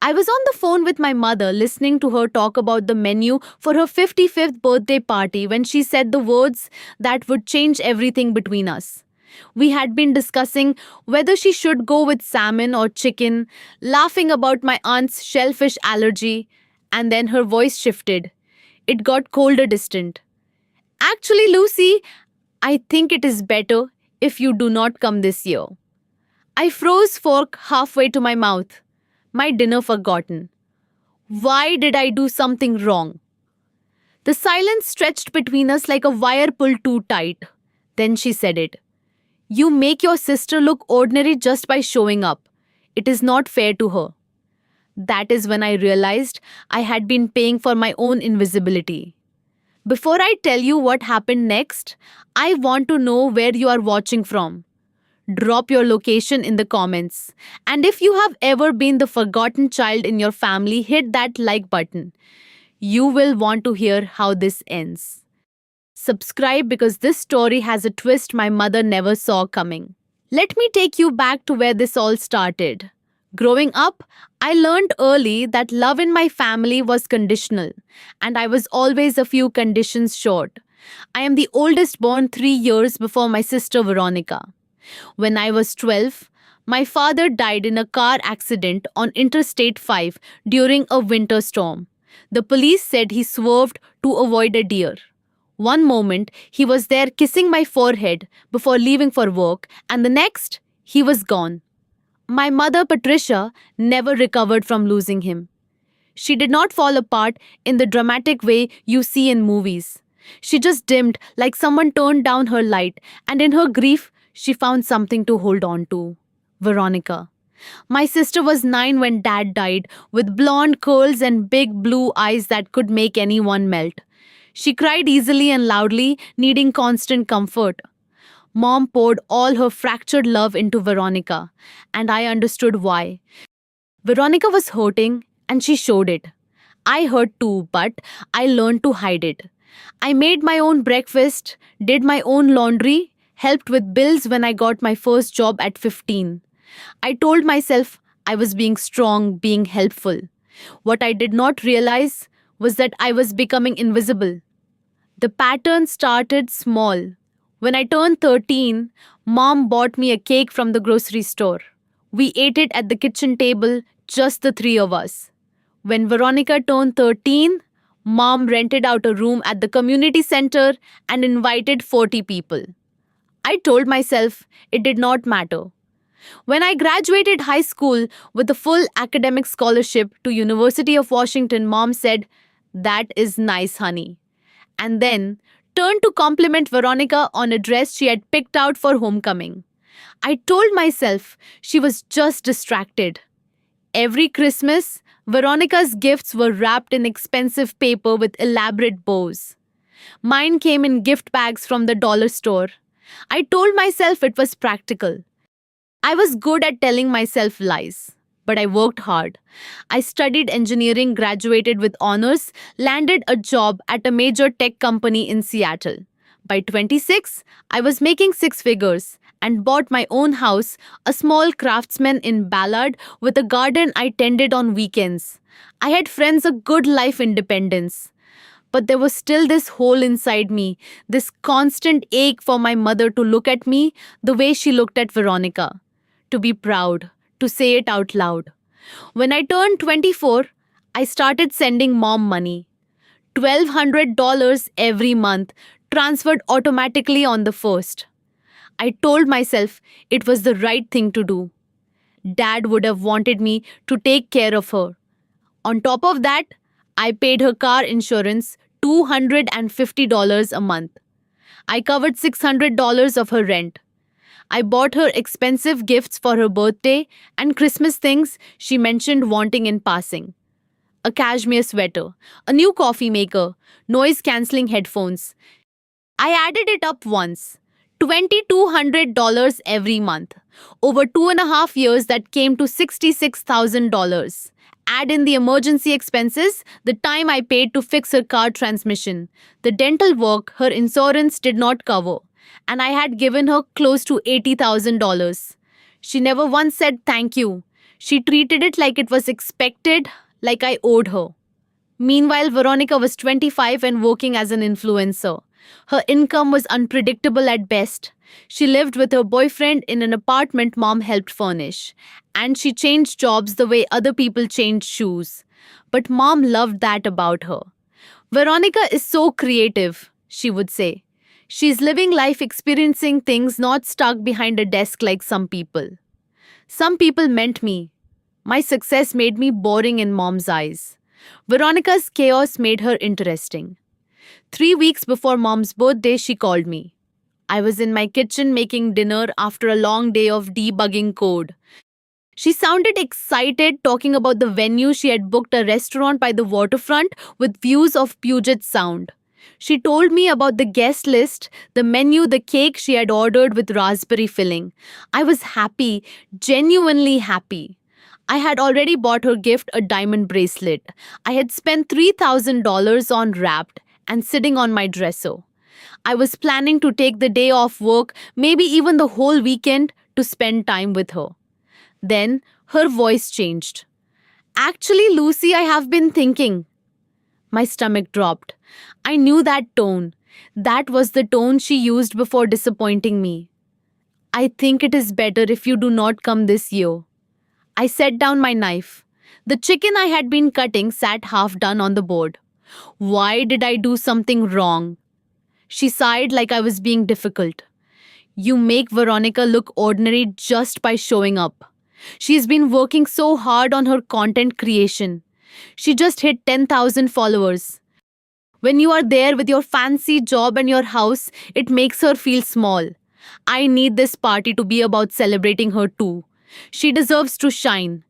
I was on the phone with my mother listening to her talk about the menu for her 55th birthday party when she said the words that would change everything between us. We had been discussing whether she should go with salmon or chicken, laughing about my aunt's shellfish allergy, and then her voice shifted. It got colder distant. Actually, Lucy, I think it is better if you do not come this year. I froze fork halfway to my mouth. My dinner forgotten. Why did I do something wrong? The silence stretched between us like a wire pulled too tight. Then she said it. You make your sister look ordinary just by showing up. It is not fair to her. That is when I realized I had been paying for my own invisibility. Before I tell you what happened next, I want to know where you are watching from. Drop your location in the comments. And if you have ever been the forgotten child in your family, hit that like button. You will want to hear how this ends. Subscribe because this story has a twist my mother never saw coming. Let me take you back to where this all started. Growing up, I learned early that love in my family was conditional, and I was always a few conditions short. I am the oldest, born 3 years before my sister Veronica. When I was 12, my father died in a car accident on Interstate 5 during a winter storm. The police said he swerved to avoid a deer. One moment, he was there kissing my forehead before leaving for work, and the next, he was gone. My mother, Patricia, never recovered from losing him. She did not fall apart in the dramatic way you see in movies. She just dimmed like someone turned down her light, and in her grief, she found something to hold on to. Veronica. My sister was 9 when dad died, with blonde curls and big blue eyes that could make anyone melt. She cried easily and loudly, needing constant comfort. Mom poured all her fractured love into Veronica, and I understood why. Veronica was hurting, and she showed it. I hurt too, but I learned to hide it. I made my own breakfast, did my own laundry, helped with bills when I got my first job at 15. I told myself I was being strong, being helpful. What I did not realize was that I was becoming invisible. The pattern started small. When I turned 13, Mom bought me a cake from the grocery store. We ate it at the kitchen table, just the three of us. When Veronica turned 13, Mom rented out a room at the community center and invited 40 people. I told myself it did not matter. When I graduated high school with a full academic scholarship to University of Washington, Mom said, "That is nice, honey." And then turned to compliment Veronica on a dress she had picked out for homecoming. I told myself she was just distracted. Every Christmas, Veronica's gifts were wrapped in expensive paper with elaborate bows. Mine came in gift bags from the dollar store. I told myself it was practical. I was good at telling myself lies, but I worked hard. I studied engineering, graduated with honors, landed a job at a major tech company in Seattle. By 26, I was making six figures and bought my own house, a small craftsman in Ballard with a garden I tended on weekends. I had friends, a good life independence. But there was still this hole inside me, this constant ache for my mother to look at me the way she looked at Veronica, to be proud, to say it out loud. When I turned 24, I started sending Mom money. $1,200 every month, transferred automatically on the first. I told myself it was the right thing to do. Dad would have wanted me to take care of her. On top of that, I paid her car insurance $250 a month. I covered $600 of her rent. I bought her expensive gifts for her birthday and Christmas things she mentioned wanting in passing. A cashmere sweater, a new coffee maker, noise-cancelling headphones. I added it up once. $2,200 every month. Over 2.5 years, that came to $66,000. Add in the emergency expenses, the time I paid to fix her car transmission, the dental work her insurance did not cover, and I had given her close to $80,000. She never once said thank you. She treated it like it was expected, like I owed her. Meanwhile, Veronica was 25 and working as an influencer. Her income was unpredictable at best. She lived with her boyfriend in an apartment mom helped furnish. And she changed jobs the way other people change shoes. But mom loved that about her. Veronica is so creative, she would say. She's living life experiencing things, not stuck behind a desk like some people. Some people meant me. My success made me boring in mom's eyes. Veronica's chaos made her interesting. 3 weeks before mom's birthday, she called me. I was in my kitchen making dinner after a long day of debugging code. She sounded excited, talking about the venue. She had booked a restaurant by the waterfront with views of Puget Sound. She told me about the guest list, the menu, the cake she had ordered with raspberry filling. I was happy, genuinely happy. I had already bought her gift a diamond bracelet. I had spent $3,000 on Wrapped and sitting on my dresser. I was planning to take the day off work, maybe even the whole weekend, to spend time with her. Then her voice changed. Actually, Lucy, I have been thinking. My stomach dropped. I knew that tone. That was the tone she used before disappointing me. I think it is better if you do not come this year. I set down my knife. The chicken I had been cutting sat half done on the board. Why did I do something wrong? She sighed like I was being difficult. You make Veronica look ordinary just by showing up. She's been working so hard on her content creation. She just hit 10,000 followers. When you are there with your fancy job and your house, it makes her feel small. I need this party to be about celebrating her too. She deserves to shine.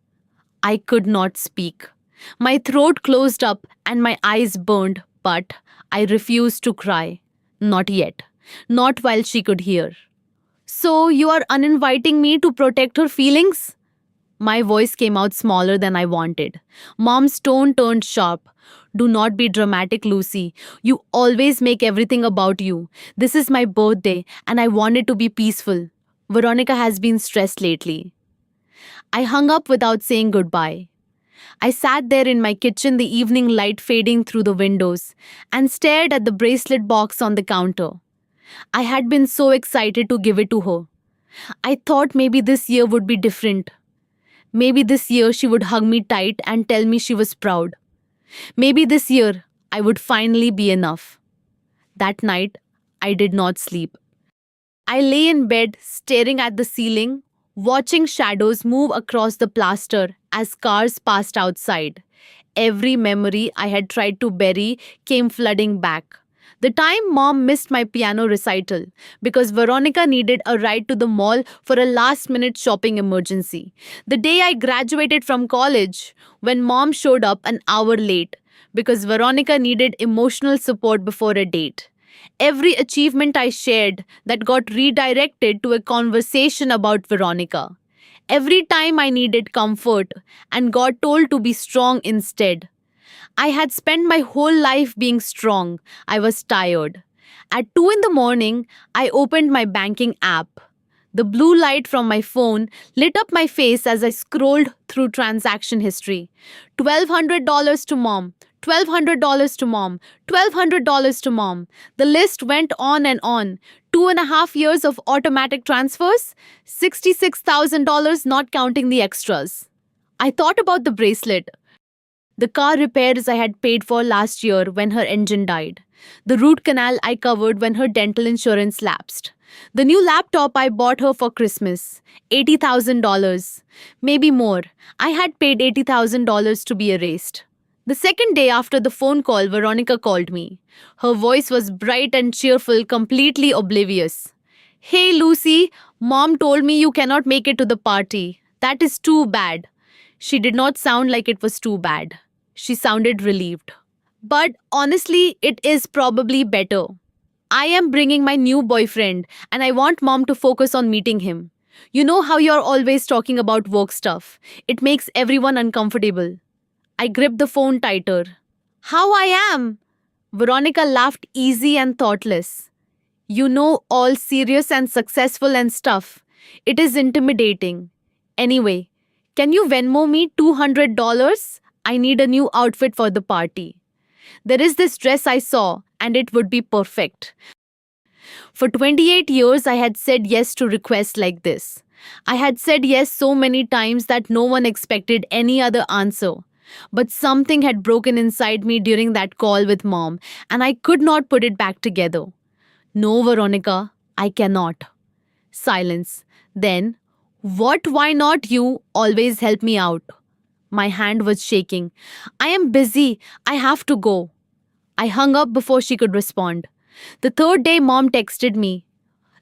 I could not speak. My throat closed up and my eyes burned, but I refused to cry. Not yet. Not while she could hear. So, you are uninviting me to protect her feelings? My voice came out smaller than I wanted. Mom's tone turned sharp. Do not be dramatic, Lucy. You always make everything about you. This is my birthday, and I want it to be peaceful. Veronica has been stressed lately. I hung up without saying goodbye. I sat there in my kitchen, the evening light fading through the windows, and stared at the bracelet box on the counter. I had been so excited to give it to her. I thought maybe this year would be different. Maybe this year she would hug me tight and tell me she was proud. Maybe this year I would finally be enough. That night, I did not sleep. I lay in bed, staring at the ceiling, watching shadows move across the plaster as cars passed outside. Every memory I had tried to bury came flooding back. The time mom missed my piano recital because Veronica needed a ride to the mall for a last minute shopping emergency. The day I graduated from college when mom showed up an hour late because Veronica needed emotional support before a date. Every achievement I shared that got redirected to a conversation about Veronica. Every time I needed comfort and got told to be strong instead. I had spent my whole life being strong. I was tired. At 2 in the morning, I opened my banking app. The blue light from my phone lit up my face as I scrolled through transaction history. $1,200 to mom. $1,200 to mom. $1,200 to mom. The list went on and on. 2.5 years of automatic transfers. $66,000 not counting the extras. I thought about the bracelet. The car repairs I had paid for last year when her engine died. The root canal I covered when her dental insurance lapsed. The new laptop I bought her for Christmas. $80,000. Maybe more. I had paid $80,000 to be erased. The second day after the phone call, Veronica called me. Her voice was bright and cheerful, completely oblivious. Hey Lucy, mom told me you cannot make it to the party. That is too bad. She did not sound like it was too bad. She sounded relieved. But honestly, it is probably better. I am bringing my new boyfriend and I want mom to focus on meeting him. You know how you're always talking about work stuff. It makes everyone uncomfortable. I gripped the phone tighter. How I am? Veronica laughed easy and thoughtless. You know, all serious and successful and stuff. It is intimidating. Anyway, Can you Venmo me $200? I need a new outfit for the party. There is this dress I saw, and it would be perfect. For 28 years, I had said yes to requests like this. I had said yes so many times that no one expected any other answer. But something had broken inside me during that call with mom, and I could not put it back together. No, Veronica, I cannot. Silence. Then, what, why not you always help me out? My hand was shaking. I am busy. I have to go. I hung up before she could respond. The third day, mom texted me.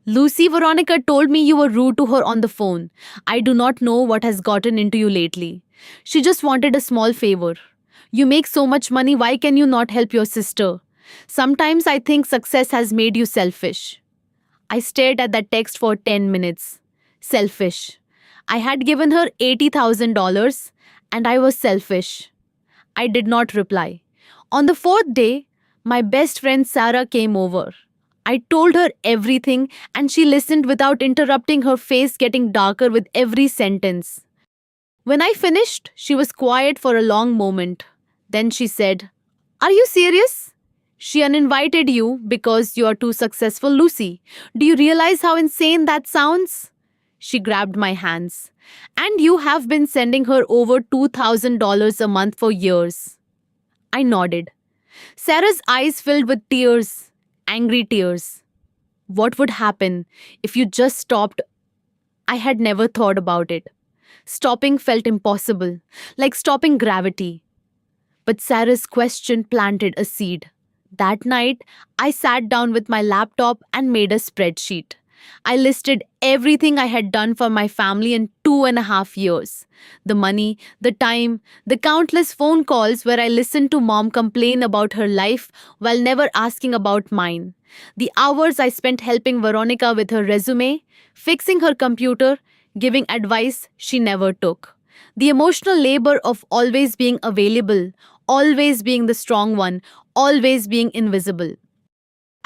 Lucy, Veronica told me you were rude to her on the phone. I do not know what has gotten into you lately. She just wanted a small favor. You make so much money, why can you not help your sister? Sometimes I think success has made you selfish. I stared at that text for 10 minutes. Selfish. I had given her $80,000 and I was selfish. I did not reply. On the fourth day, my best friend Sarah came over. I told her everything and she listened without interrupting, her face getting darker with every sentence. When I finished, she was quiet for a long moment. Then she said, Are you serious? She uninvited you because you are too successful, Lucy. Do you realize how insane that sounds? She grabbed my hands. And you have been sending her over $2,000 a month for years. I nodded. Sarah's eyes filled with tears, angry tears. What would happen if you just stopped? I had never thought about it. Stopping felt impossible, like stopping gravity. But Sarah's question planted a seed. That night, I sat down with my laptop and made a spreadsheet. I listed everything I had done for my family in 2.5 years. The money, the time, the countless phone calls where I listened to mom complain about her life while never asking about mine. The hours I spent helping Veronica with her resume, fixing her computer, giving advice she never took. The emotional labor of always being available, always being the strong one, always being invisible.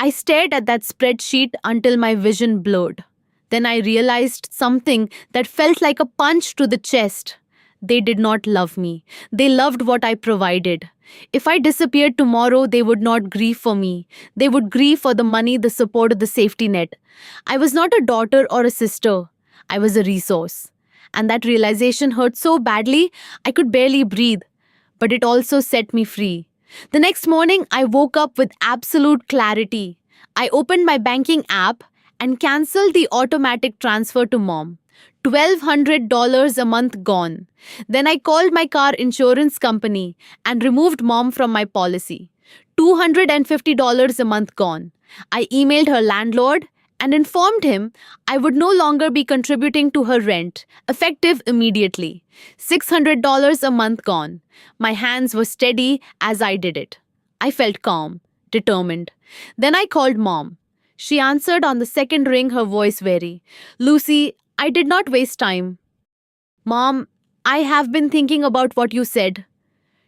I stared at that spreadsheet until my vision blurred. Then I realized something that felt like a punch to the chest. They did not love me. They loved what I provided. If I disappeared tomorrow, they would not grieve for me. They would grieve for the money, the support, the safety net. I was not a daughter or a sister. I was a resource. And that realization hurt so badly, I could barely breathe. But it also set me free. The next morning, I woke up with absolute clarity. I opened my banking app and cancelled the automatic transfer to mom. $1,200 a month gone. Then I called my car insurance company and removed mom from my policy. $250 a month gone. I emailed her landlord and informed him I would no longer be contributing to her rent, effective immediately. $600 a month gone. My hands were steady as I did it. I felt calm, determined. Then I called mom. She answered on the second ring, her voice wary. Lucy, I did not waste time. Mom, I have been thinking about what you said.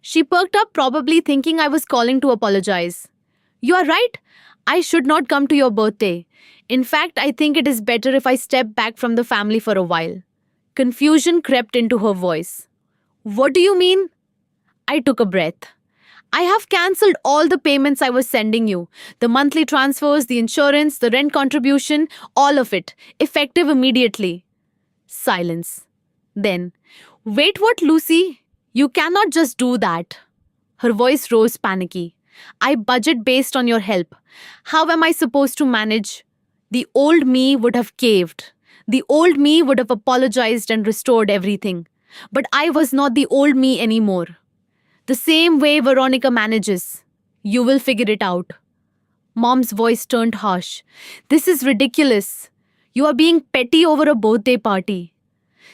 She perked up, probably thinking I was calling to apologize. You are right. I should not come to your birthday. In fact, I think it is better if I step back from the family for a while. Confusion crept into her voice. What do you mean? I took a breath. I have cancelled all the payments I was sending you. The monthly transfers, the insurance, the rent contribution, all of it. Effective immediately. Silence. Then, wait, what, Lucy? You cannot just do that. Her voice rose panicky. I budget based on your help. How am I supposed to manage? The old me would have caved. The old me would have apologized and restored everything. But I was not the old me anymore. The same way Veronica manages. You will figure it out. Mom's voice turned harsh. This is ridiculous. You are being petty over a birthday party.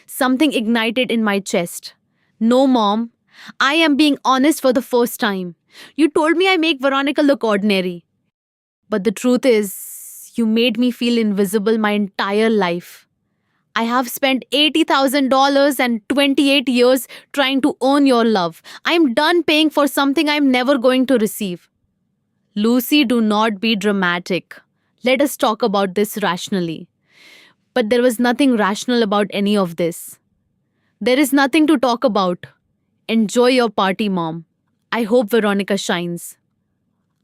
Something ignited in my chest. No, Mom. I am being honest for the first time. You told me I make Veronica look ordinary. But the truth is, you made me feel invisible my entire life. I have spent $80,000 and 28 years trying to earn your love. I am done paying for something I am never going to receive. Lucy, do not be dramatic. Let us talk about this rationally. But there was nothing rational about any of this. There is nothing to talk about. Enjoy your party, Mom. I hope Veronica shines.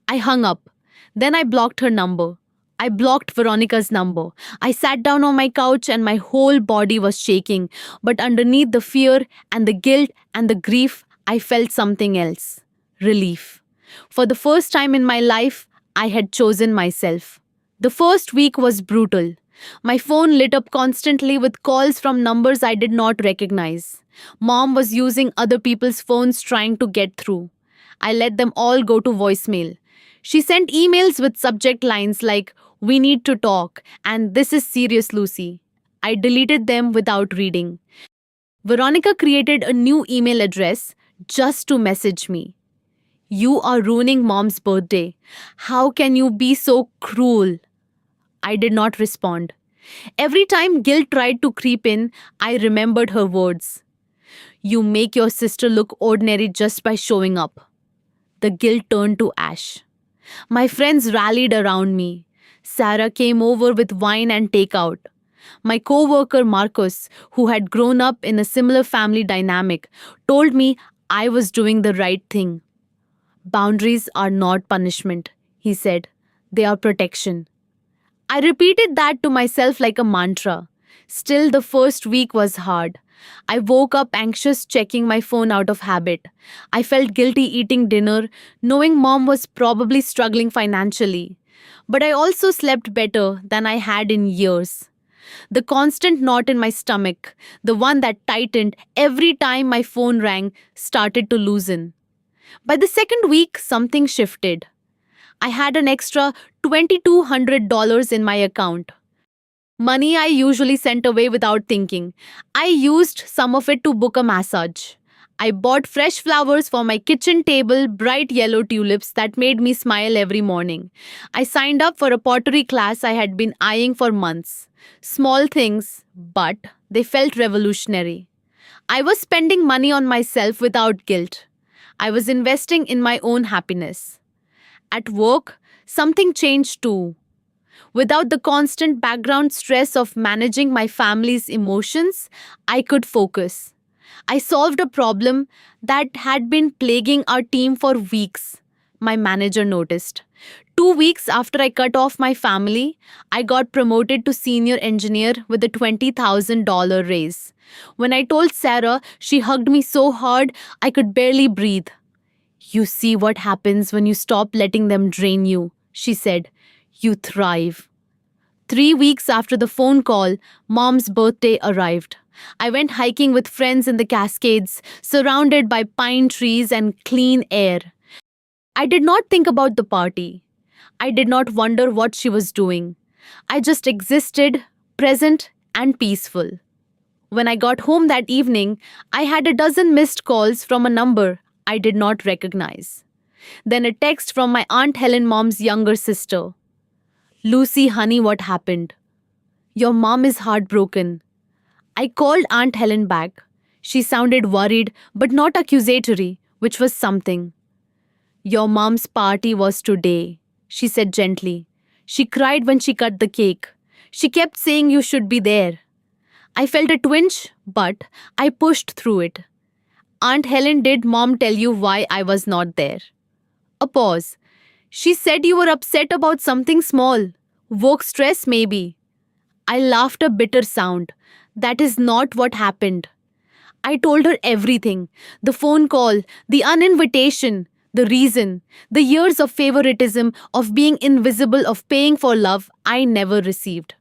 I hung up. Then I blocked her number. I blocked Veronica's number. I sat down on my couch and my whole body was shaking. But underneath the fear and the guilt and the grief, I felt something else: relief. For the first time in my life, I had chosen myself. The first week was brutal. My phone lit up constantly with calls from numbers I did not recognize. Mom was using other people's phones trying to get through. I let them all go to voicemail. She sent emails with subject lines like, "We need to talk," and "This is serious, Lucy." I deleted them without reading. Veronica created a new email address just to message me. "You are ruining Mom's birthday. How can you be so cruel?" I did not respond. Every time guilt tried to creep in, I remembered her words. "You make your sister look ordinary just by showing up." The guilt turned to ash. My friends rallied around me. Sarah came over with wine and takeout. My co-worker Marcus, who had grown up in a similar family dynamic, told me I was doing the right thing. "Boundaries are not punishment," he said. "They are protection." I repeated that to myself like a mantra. Still, the first week was hard. I woke up anxious, checking my phone out of habit. I felt guilty eating dinner, knowing Mom was probably struggling financially. But I also slept better than I had in years. The constant knot in my stomach, the one that tightened every time my phone rang, started to loosen. By the second week, something shifted. I had an extra $2,200 in my account. Money I usually sent away without thinking. I used some of it to book a massage. I bought fresh flowers for my kitchen table, bright yellow tulips that made me smile every morning. I signed up for a pottery class I had been eyeing for months. Small things, but they felt revolutionary. I was spending money on myself without guilt. I was investing in my own happiness. At work, something changed too. Without the constant background stress of managing my family's emotions, I could focus. I solved a problem that had been plaguing our team for weeks. My manager noticed. 2 weeks after I cut off my family, I got promoted to senior engineer with a $20,000 raise. When I told Sarah, she hugged me so hard I could barely breathe. "You see what happens when you stop letting them drain you," she said. "You thrive." 3 weeks after the phone call, Mom's birthday arrived. I went hiking with friends in the Cascades, surrounded by pine trees and clean air. I did not think about the party. I did not wonder what she was doing. I just existed, present and peaceful. When I got home that evening, I had a dozen missed calls from a number I did not recognize. Then a text from my Aunt Helen, Mom's younger sister. "Lucy, honey, what happened? Your mom is heartbroken." I called Aunt Helen back. She sounded worried but not accusatory, which was something. "Your mom's party was today," she said gently. "She cried when she cut the cake. She kept saying you should be there." I felt a twinge, but I pushed through it. "Aunt Helen, did Mom tell you why I was not there?" A pause. "She said you were upset about something small. Work stress, maybe." I laughed a bitter sound. "That is not what happened." I told her everything: the phone call, the uninvitation, the reason, the years of favoritism, of being invisible, of paying for love I never received.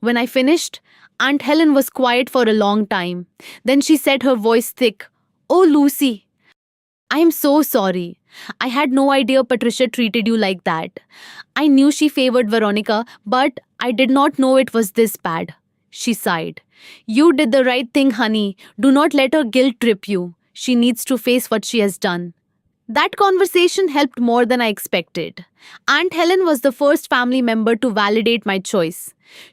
When I finished, Aunt Helen was quiet for a long time. Then she said, her voice thick, "Oh, Lucy, I am so sorry. I had no idea Patricia treated you like that. I knew she favored Veronica, but I did not know it was this bad." She sighed. "You did the right thing, honey. Do not let her guilt trip you. She needs to face what she has done." That conversation helped more than I expected. Aunt Helen was the first family member to validate my choice.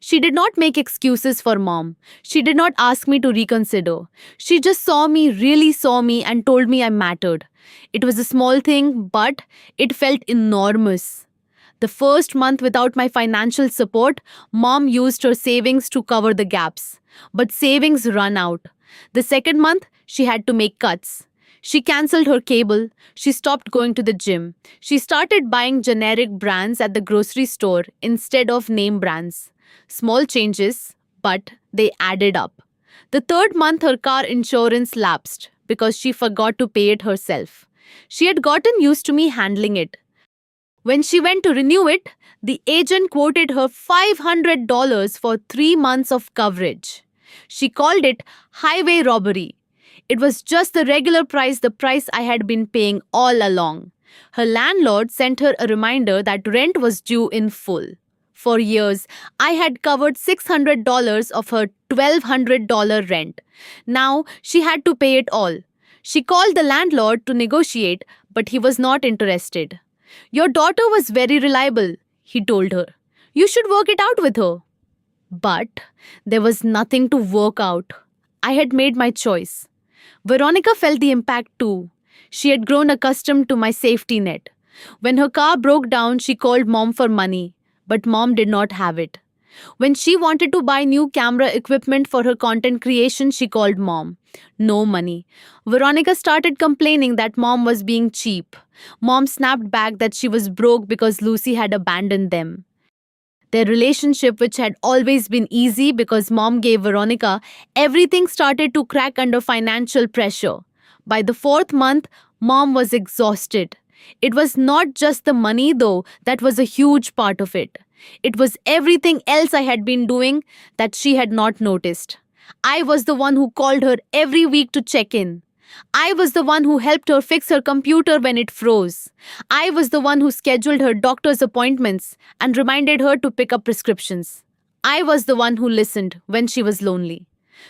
She did not make excuses for Mom. She did not ask me to reconsider. She just saw me, really saw me, and told me I mattered. It was a small thing, but it felt enormous. The first month without my financial support, Mom used her savings to cover the gaps. But savings run out. The second month, she had to make cuts. She cancelled her cable. She stopped going to the gym. She started buying generic brands at the grocery store instead of name brands. Small changes, but they added up. The third month, her car insurance lapsed because she forgot to pay it herself. She had gotten used to me handling it. When she went to renew it, the agent quoted her $500 for 3 months of coverage. She called it highway robbery. It was just the price I had been paying all along. Her landlord sent her a reminder that rent was due in full. For years, I had covered $600 of her $1,200 rent. Now she had to pay it all. She called the landlord to negotiate, but he was not interested. Your daughter was very reliable, he told her. You should work it out with her. But there was nothing to work out. I had made my choice. Veronica felt the impact too. She had grown accustomed to my safety net. When her car broke down, she called mom for money, but mom did not have it. When she wanted to buy new camera equipment for her content creation, she called mom. No money. Veronica started complaining that mom was being cheap. Mom snapped back that she was broke because Lucy had abandoned them. Their relationship, which had always been easy because mom gave Veronica everything, started to crack under financial pressure. By the fourth month, mom was exhausted. It was not just the money, though, that was a huge part of it. It was everything else I had been doing that she had not noticed. I was the one who called her every week to check in. I was the one who helped her fix her computer when it froze. I was the one who scheduled her doctor's appointments and reminded her to pick up prescriptions. I was the one who listened when she was lonely.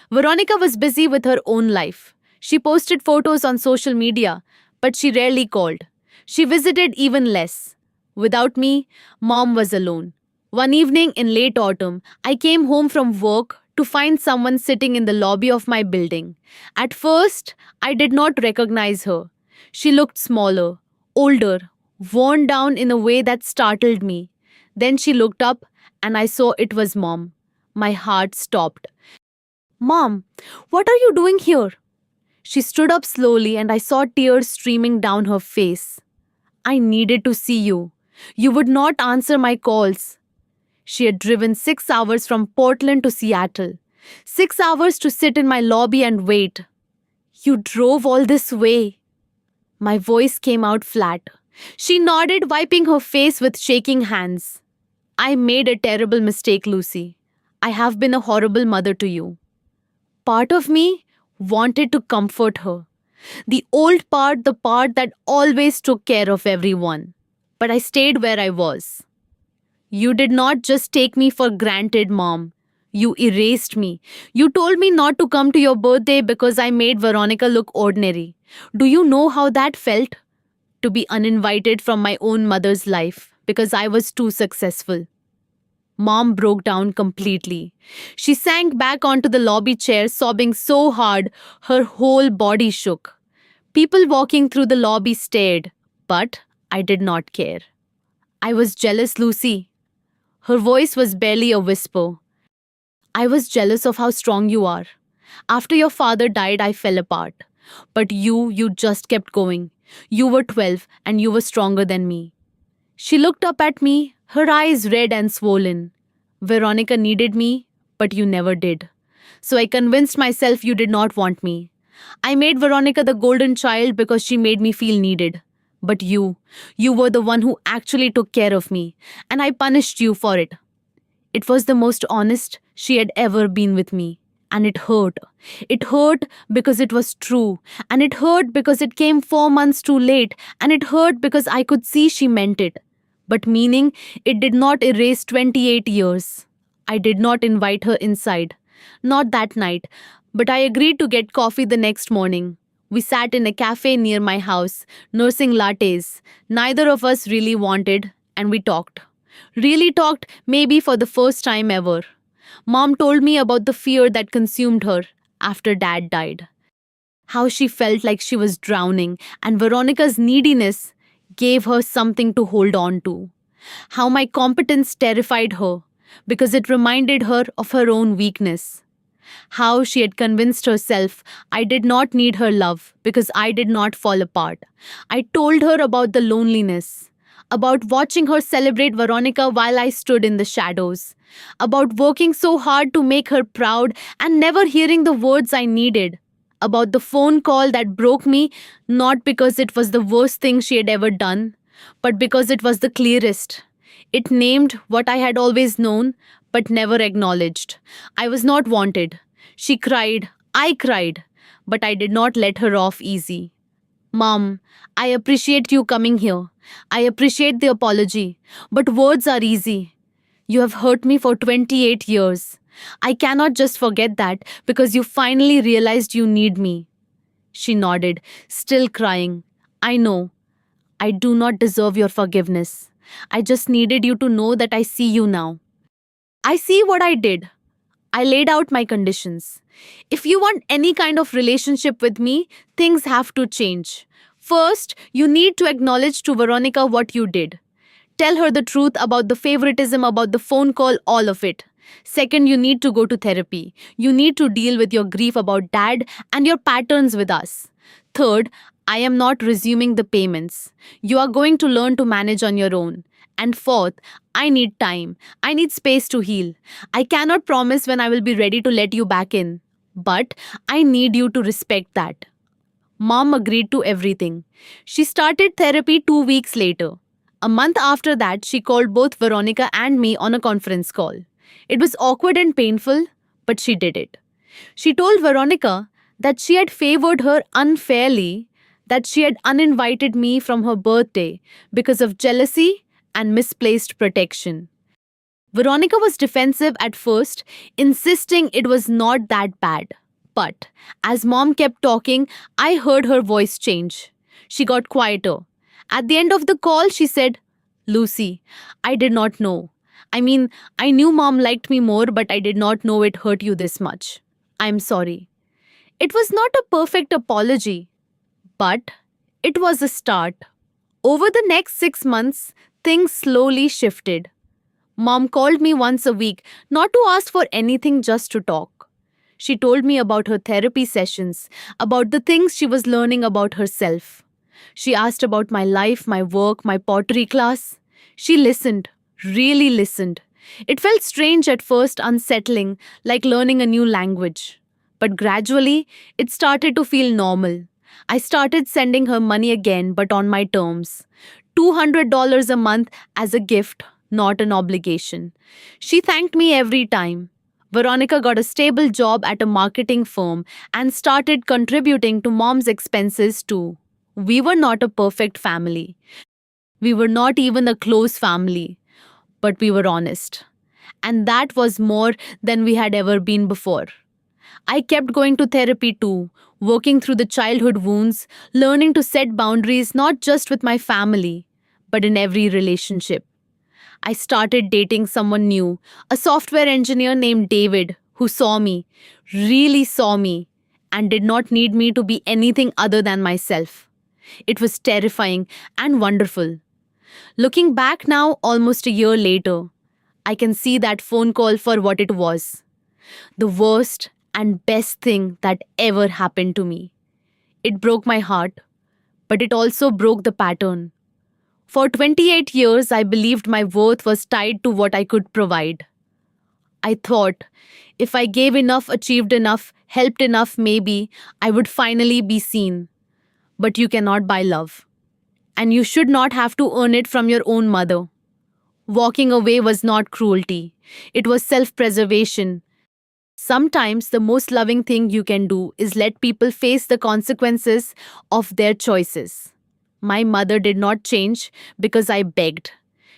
Veronica was busy with her own life. She posted photos on social media, but she rarely called. She visited even less. Without me, mom was alone. One evening in late autumn, I came home from work to find someone sitting in the lobby of my building. At first, I did not recognize her. She looked smaller, older, worn down in a way that startled me. Then she looked up and I saw it was mom. My heart stopped. Mom, what are you doing here? She stood up slowly and I saw tears streaming down her face. I needed to see you. You would not answer my calls. She had driven 6 hours from Portland to Seattle. 6 hours to sit in my lobby and wait. You drove all this way. My voice came out flat. She nodded, wiping her face with shaking hands. I made a terrible mistake, Lucy. I have been a horrible mother to you. Part of me wanted to comfort her. The old part, the part that always took care of everyone. But I stayed where I was. You did not just take me for granted, Mom. You erased me. You told me not to come to your birthday because I made Veronica look ordinary. Do you know how that felt? To be uninvited from my own mother's life because I was too successful. Mom broke down completely. She sank back onto the lobby chair, sobbing so hard her whole body shook. People walking through the lobby stared, but I did not care. I was jealous, Lucy. Her voice was barely a whisper. I was jealous of how strong you are. After your father died, I fell apart. But you just kept going. You were 12 and you were stronger than me. She looked up at me, her eyes red and swollen. Veronica needed me, but you never did. So I convinced myself you did not want me. I made Veronica the golden child because she made me feel needed. But you were the one who actually took care of me, and I punished you for it. It was the most honest she had ever been with me, and it hurt. It hurt because it was true, and it hurt because it came 4 months too late, and it hurt because I could see she meant it. But meaning, it did not erase 28 years. I did not invite her inside. Not that night, but I agreed to get coffee the next morning. We sat in a cafe near my house, nursing lattes. Neither of us really wanted, and we talked. Really talked, maybe for the first time ever. Mom told me about the fear that consumed her after Dad died. How she felt like she was drowning, and Veronica's neediness gave her something to hold on to. How my competence terrified her, because it reminded her of her own weakness. How she had convinced herself I did not need her love because I did not fall apart. I told her about the loneliness, about watching her celebrate Veronica while I stood in the shadows, about working so hard to make her proud and never hearing the words I needed, about the phone call that broke me not because it was the worst thing she had ever done, but because it was the clearest. It named what I had always known but never acknowledged. I was not wanted. She cried, I cried, but I did not let her off easy. Mom, I appreciate you coming here. I appreciate the apology, but words are easy. You have hurt me for 28 years. I cannot just forget that because you finally realized you need me. She nodded, still crying. I know. I do not deserve your forgiveness. I just needed you to know that I see you now. I see what I did. I laid out my conditions. If you want any kind of relationship with me, things have to change. First, you need to acknowledge to Veronica what you did. Tell her the truth about the favoritism, about the phone call, all of it. Second, you need to go to therapy. You need to deal with your grief about dad and your patterns with us. Third, I am not resuming the payments. You are going to learn to manage on your own. And fourth, I need time. I need space to heal. I cannot promise when I will be ready to let you back in. But I need you to respect that. Mom agreed to everything. She started therapy 2 weeks later. A month after that, she called both Veronica and me on a conference call. It was awkward and painful, but she did it. She told Veronica that she had favored her unfairly, that she had uninvited me from her birthday because of jealousy and misplaced protection. Veronica was defensive at first, insisting it was not that bad. But as mom kept talking, I heard her voice change. She got quieter. At the end of the call, she said, Lucy, I did not know. I knew mom liked me more, but I did not know it hurt you this much. I'm sorry. It was not a perfect apology, but it was a start. Over the next 6 months, things slowly shifted. Mom called me once a week, not to ask for anything, just to talk. She told me about her therapy sessions, about the things she was learning about herself. She asked about my life, my work, my pottery class. She listened, really listened. It felt strange at first, unsettling, like learning a new language. But gradually, it started to feel normal. I started sending her money again, but on my terms. $200 a month as a gift, not an obligation. She thanked me every time. Veronica got a stable job at a marketing firm and started contributing to mom's expenses too. We were not a perfect family. We were not even a close family, but we were honest. And that was more than we had ever been before. I kept going to therapy too, working through the childhood wounds, learning to set boundaries not just with my family, but in every relationship. I started dating someone new, a software engineer named David, who saw me, really saw me, and did not need me to be anything other than myself. It was terrifying and wonderful. Looking back now, almost a year later, I can see that phone call for what it was. The worst and best thing that ever happened to me. It broke my heart, but it also broke the pattern. For 28 years, I believed my worth was tied to what I could provide. I thought, if I gave enough, achieved enough, helped enough, maybe I would finally be seen. But you cannot buy love. And you should not have to earn it from your own mother. Walking away was not cruelty. It was self-preservation. Sometimes the most loving thing you can do is let people face the consequences of their choices. My mother did not change because I begged.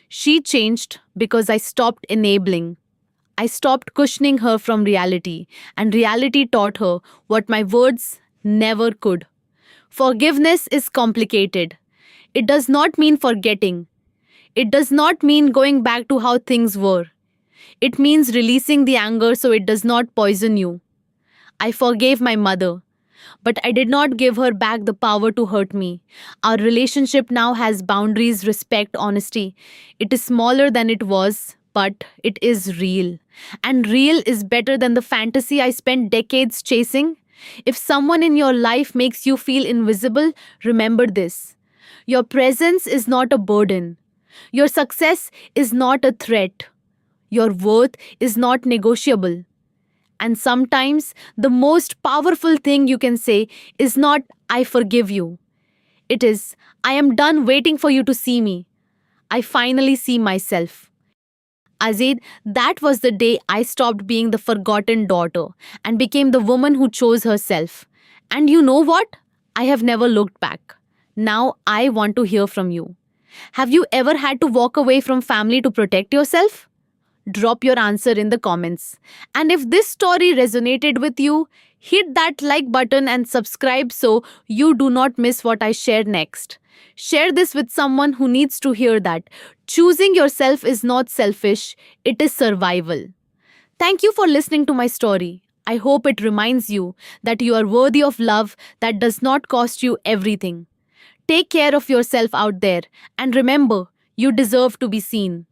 She changed because I stopped enabling. I stopped cushioning her from reality, and reality taught her what my words never could. Forgiveness is complicated. It does not mean forgetting. It does not mean going back to how things were. It means releasing the anger so it does not poison you. I forgave my mother, but I did not give her back the power to hurt me. Our relationship now has boundaries, respect, honesty. It is smaller than it was, but it is real. And real is better than the fantasy I spent decades chasing. If someone in your life makes you feel invisible, remember this: your presence is not a burden, your success is not a threat, your worth is not negotiable. And sometimes the most powerful thing you can say is not, I forgive you. It is, I am done waiting for you to see me. I finally see myself. Azid, that was the day I stopped being the forgotten daughter and became the woman who chose herself. And you know what? I have never looked back. Now I want to hear from you. Have you ever had to walk away from family to protect yourself? Drop your answer in the comments. And if this story resonated with you, hit that like button and subscribe so you do not miss what I share next. Share this with someone who needs to hear that choosing yourself is not selfish, it is survival. Thank you for listening to my story. I hope it reminds you that you are worthy of love that does not cost you everything. Take care of yourself out there and remember, you deserve to be seen.